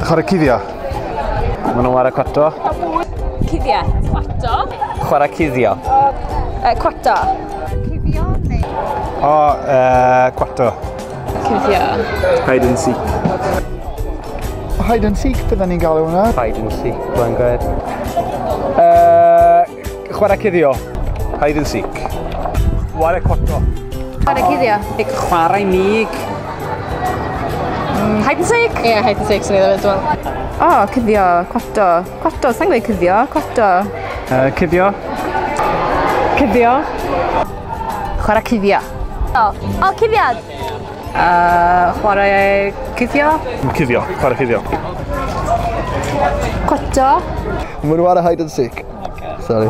Chwarae cuddio. Maen nhw'n chwarae cwato. Cuddio. Cwato. Chwarae cuddio. Cwato. Cuddio neu? O, cwato. Cuddio. Hide and seek. Hide and seek bydden ni'n galw hwnna. Hide and seek, dwi'n gwaed. Chwarae cuddio. Hide and seek. Chwarae cwato. Chwarae cuddio. Chwarae mig. Hide and seek? Ie, hide and seek sy'n ei ddweud. O, cuddio, cwato. Cwato, sa'n gweud cuddio, cwato. Cuddio. Cuddio. Chwarae cuddio. O, cuddiad. Chwarae cuddio. Cuddio. Chwarae cuddio. Cwato. Maen nhw'n chwarae hide and seek. Sorry.